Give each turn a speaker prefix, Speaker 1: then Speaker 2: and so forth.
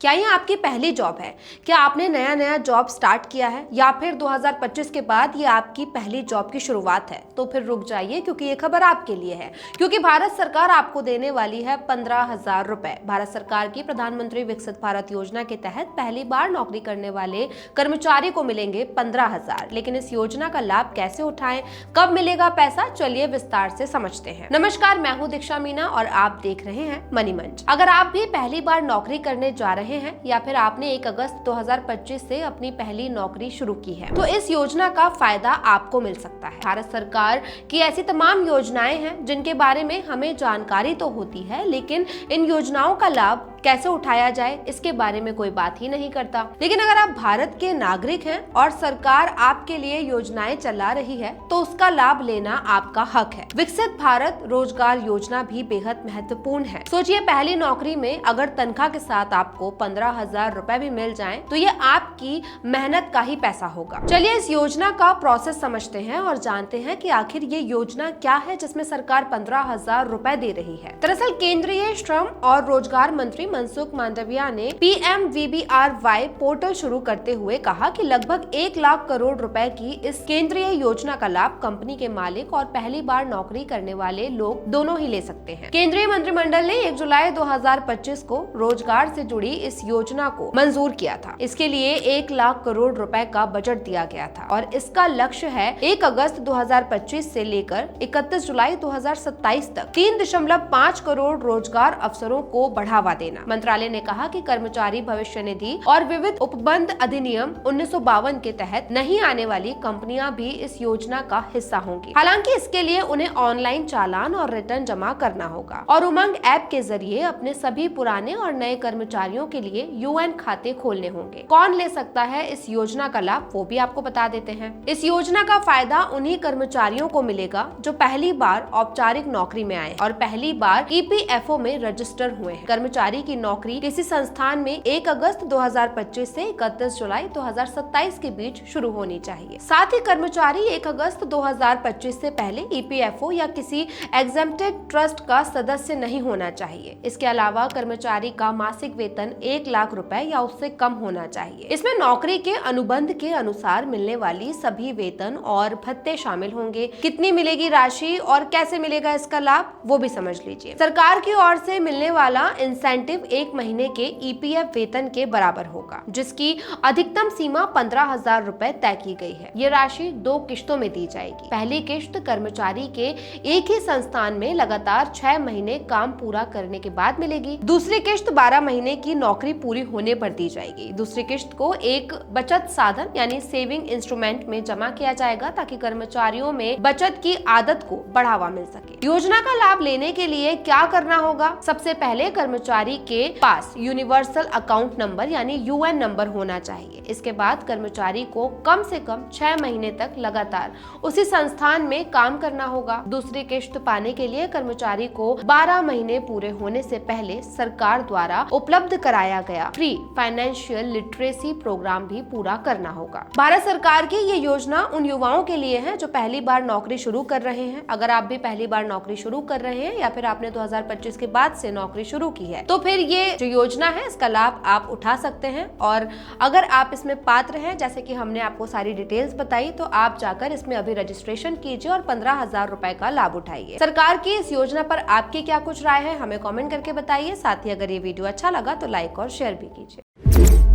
Speaker 1: क्या ये आपकी पहली जॉब है? क्या आपने नया नया जॉब स्टार्ट किया है या फिर 2025 के बाद ये आपकी पहली जॉब की शुरुआत है? तो फिर रुक जाइए, क्योंकि ये खबर आपके लिए है। क्योंकि भारत सरकार आपको देने वाली है 15,000 रुपए। भारत सरकार की प्रधानमंत्री विकसित भारत योजना के तहत पहली बार नौकरी करने वाले कर्मचारी को मिलेंगे 15,000। लेकिन इस योजना का लाभ कैसे उठाएं, कब मिलेगा पैसा, चलिए विस्तार से समझते हैं। नमस्कार, मैं हूं दीक्षा मीना और आप देख रहे हैं मनी मंच। अगर आप भी पहली बार नौकरी करने जा रहे हैं या फिर आपने 1 अगस्त 2025 से अपनी पहली नौकरी शुरू की है, तो इस योजना का फायदा आपको मिल सकता है। भारत सरकार की ऐसी तमाम योजनाएं हैं जिनके बारे में हमें जानकारी तो होती है, लेकिन इन योजनाओं का लाभ कैसे उठाया जाए इसके बारे में कोई बात ही नहीं करता। लेकिन अगर आप भारत के नागरिक हैं और सरकार आपके लिए योजनाएं चला रही है, तो उसका लाभ लेना आपका हक है। विकसित भारत रोजगार योजना भी बेहद महत्वपूर्ण है। सोचिए, पहली नौकरी में अगर तनख्वाह के साथ आपको 15,000 रुपए भी मिल जाएं, तो ये आपकी मेहनत का ही पैसा होगा। चलिए इस योजना का प्रोसेस समझते हैं और जानते हैं कि आखिर ये योजना क्या है जिसमें सरकार 15,000 रुपए दे रही है। दरअसल केंद्रीय श्रम और रोजगार मंत्री मनसुख मांडविया ने PMVBRY पोर्टल शुरू करते हुए कहा कि लगभग 1 लाख करोड़ रुपए की इस केंद्रीय योजना का लाभ कंपनी के मालिक और पहली बार नौकरी करने वाले लोग दोनों ही ले सकते हैं। केंद्रीय मंत्रिमंडल ने 1 जुलाई 2025 को रोजगार से जुड़ी इस योजना को मंजूर किया था। इसके लिए 1 लाख करोड़ रुपए का बजट दिया गया था और इसका लक्ष्य है 1 अगस्त 2025 से लेकर 31 जुलाई 2027 तक 3.5 करोड़ रोजगार अवसरों को बढ़ावा देना। मंत्रालय ने कहा कि कर्मचारी भविष्य निधि और विविध उपबंध अधिनियम 1952 के तहत नहीं आने वाली कंपनियां भी इस योजना का हिस्सा होंगी। हालांकि इसके लिए उन्हें ऑनलाइन चालान और रिटर्न जमा करना होगा और उमंग ऐप के जरिए अपने सभी पुराने और नए कर्मचारियों के लिए UN खाते खोलने होंगे। कौन ले सकता है इस योजना का लाभ, वो भी आपको बता देते हैं। इस योजना का फायदा उन्हीं कर्मचारियों को मिलेगा जो पहली बार औपचारिक नौकरी में आए और पहली बार EPFO में रजिस्टर हुए हैं। कर्मचारी की नौकरी किसी संस्थान में 1 अगस्त 2025 से 31 जुलाई 2027 के बीच शुरू होनी चाहिए। साथ ही कर्मचारी 1 अगस्त 2025 से पहले EPFO या किसी एग्जेम्प्टेड ट्रस्ट का सदस्य नहीं होना चाहिए। इसके अलावा कर्मचारी का मासिक वेतन 1 लाख रुपए या उससे कम होना चाहिए। इसमें नौकरी के अनुबंध के अनुसार मिलने वाली सभी वेतन और भत्ते शामिल होंगे। कितनी मिलेगी राशि और कैसे मिलेगा इसका लाभ, वो भी समझ लीजिए। सरकार की ओर से मिलने वाला इंसेंटिव 1 महीने के EPF वेतन के बराबर होगा, जिसकी अधिकतम सीमा 15,000 रुपए तय की गई है। ये राशि 2 किश्तों में दी जाएगी। पहली किश्त कर्मचारी के एक ही संस्थान में लगातार 6 महीने काम पूरा करने के बाद मिलेगी। दूसरी किश्त 12 महीने की नौकरी पूरी होने पर दी जाएगी। दूसरी किश्त को एक बचत साधन यानी सेविंग इंस्ट्रूमेंट में जमा किया जाएगा ताकि कर्मचारियों में बचत की आदत को बढ़ावा मिल सके। योजना का लाभ लेने के लिए क्या करना होगा? सबसे पहले कर्मचारी के पास यूनिवर्सल अकाउंट नंबर यानी UN नंबर होना चाहिए। इसके बाद कर्मचारी को कम से कम 6 महीने तक लगातार उसी संस्थान में काम करना होगा। दूसरी किश्त पाने के लिए कर्मचारी को 12 महीने पूरे होने से पहले सरकार द्वारा उपलब्ध कराया गया फ्री फाइनेंशियल लिटरेसी प्रोग्राम भी पूरा करना होगा। भारत सरकार की ये योजना उन युवाओं के लिए है जो पहली बार नौकरी शुरू कर रहे हैं। अगर आप भी पहली बार नौकरी शुरू कर रहे हैं या फिर आपने 2025 के बाद से नौकरी शुरू की है, तो फिर ये जो योजना है इसका लाभ आप उठा सकते हैं। और अगर आप इसमें पात्र हैं, जैसे कि हमने आपको सारी डिटेल्स बताई, तो आप जाकर इसमें अभी रजिस्ट्रेशन कीजिए और 15,000 रुपए का लाभ उठाइए। सरकार की इस योजना पर आपकी क्या कुछ राय है, हमें कमेंट करके बताइए। साथ ही अगर ये वीडियो अच्छा लगा तो लाइक और शेयर भी कीजिए।